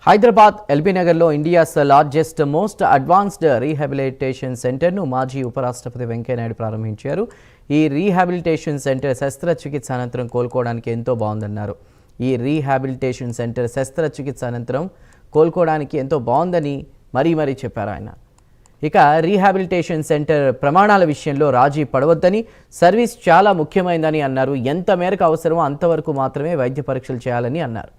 Hyderabad LB నగర్లో India's largest most advanced rehabilitation సెంటర్ను మాజీ ఉపరాష్ట్రపతి వెంకయ్యనాయుడు ప్రారంభించారు. ఈ రీహాబిలిటేషన్ సెంటర్ శస్త్రచికిత్స అనంతరం కోలుకోవడానికి ఎంతో బాగుందన్నారు. ఈ రీహాబిలిటేషన్ సెంటర్ శస్త్రచికిత్స అనంతరం కోలుకోవడానికి ఎంతో బాగుందని మరీ చెప్పారు ఆయన. ఇక రీహాబిలిటేషన్ సెంటర్ ప్రమాణాల విషయంలో రాజీ పడవద్దని, సర్వీస్ చాలా ముఖ్యమైనదని అన్నారు. ఎంత మేరకు అవసరమో అంతవరకు మాత్రమే వైద్య పరీక్షలు చేయాలని అన్నారు.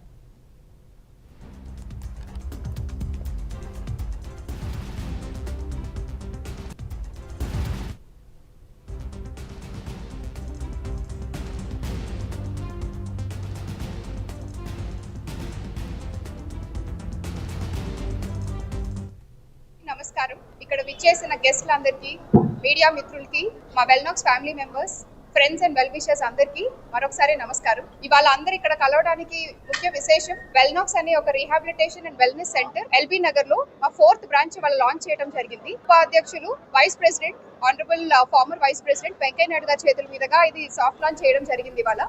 నమస్కారం. ఇక్కడ విచ్చేసిన గెస్ట్లందరికీ, మీడియా మిత్రులకి, మా వెల్నాక్స్ family members, friends and well wishers అందరికీ మరొకసారి నమస్కారం. ఇవాళ అందరు ఇక్కడ కలవడానికి ముఖ్య విశేషం వెల్నాక్స్ అనే ఒక rehabilitation and wellness centre LB Nagar లో మా 4th బ్రాంచ్ ఇవాళ లాంచ్ చేయడం జరిగింది. ఉపాధ్యక్షులు vice president honourable former vice president Venkaiah Naidu గారి చేతుల మీదుగా ఇది సాఫ్ట్ లాంచ్ చేయడం జరిగింది. ఇవాళ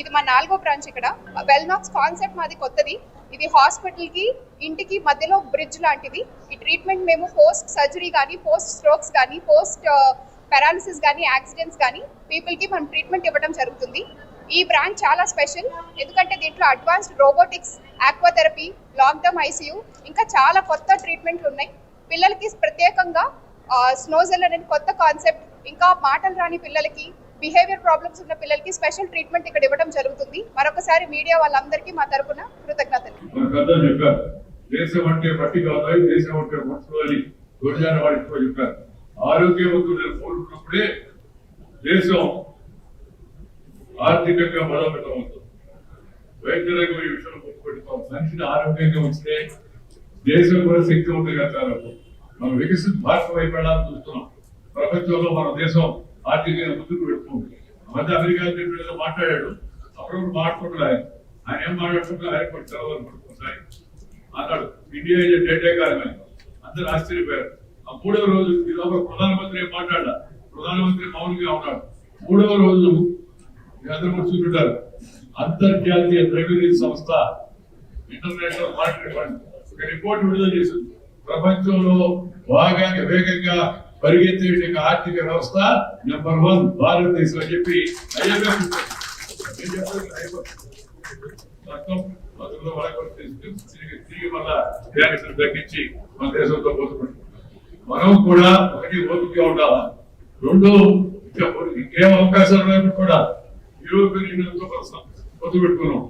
ఇది మా 4వ బ్రాంచ్. ఇక్కడ వెల్నాక్స్ కాన్సెప్ట్ మాది కొత్తది. ఇది హాస్పిటల్ కి ఇంటికి మధ్యలో బ్రిడ్జ్ లాంటిది. ఈ ట్రీట్మెంట్ మేము పోస్ట్ సర్జరీ కానీ, పోస్ట్ స్ట్రోక్స్ కానీ, పోస్ట్ పారాలిసిస్ కానీ, యాక్సిడెంట్స్ కానీ పీపుల్ కి మనం ట్రీట్మెంట్ ఇవ్వడం జరుగుతుంది. ఈ బ్రాంచ్ చాలా స్పెషల్, ఎందుకంటే దీంట్లో advanced robotics, aquatherapy, long term ICU, ఇంకా చాలా కొత్త ట్రీట్మెంట్లు ఉన్నాయి. పిల్లలకి ప్రత్యేకంగా స్నోజెల్ అనే కొత్త కాన్సెప్ట్, ఇంకా మాటలు రాని పిల్లలకి, బిహేవియర్ ప్రాబ్లమ్స్ ఉన్న పిల్లలకి స్పెషల్ ట్రీట్మెంట్ ఇక్కడ ఇవ్వడం జరుగుతుంది. మరొకసారి మీడియా వాళ్ళందరికీ మా తరపున కృతజ్ఞతలు. ఆరోగ్యవంతులను కోరుకున్నప్పుడే దేశం ఆర్థికంగా బలోపేతం అవుతుంది. వైద్య రంగం ఈ విషయంలో గుర్తుపెట్టుకోవాలి. మనిషిని ఆరోగ్యంగా ఉంచితే దేశం కూడా శక్తివంతంగా తయారవుతుంది. మనం వికసిత భారత వైపు వెళ్ళాలని చూస్తున్నాం. ప్రపంచంలో మన దేశం ఆర్థికంగా ముందుకు పెడుతుంది. మధ్య అమెరికా మాట్లాడాడు, అప్పుడప్పుడు మాట్లాడుకుంటున్నారు. ఆయన ఏం మాట్లాడుకుంటున్నారు, ఆయన కూడా చదవాలి అన్నాడు. ఇండియా డేటా కాలమే అందరూ ఆశ్చర్యపోయారు. ఆ 3వ రోజు ఈలోగా ప్రధానమంత్రి ఏం మాట్లాడాల, ప్రధానమంత్రి మౌనంగా ఉన్నాడు. 3వ రోజు అందరూ కూడా చూస్తుంటారు. అంతర్జాతీయ ద్రవ్యనిధి సంస్థ, ఇంటర్నేషనల్ మానిటరీ ఫండ్ ఒక రిపోర్ట్ విడుదల చేసింది. ప్రపంచంలో బాగా వేగంగా పరిగెత్తే ఆర్థిక వ్యవస్థ నెంబర్ 1 భారతదేశం అని చెప్పి తిరిగి మళ్ళా తగ్గించి మన దేశంతో పోతుకుంటాం. మనం కూడా ఒకటి ఓపికగా ఉండాలా, 2 ఇంకేం అవకాశాలు కూడా యూరోపియన్ యూనియన్ తో పొత్తు పెట్టుకున్నాం.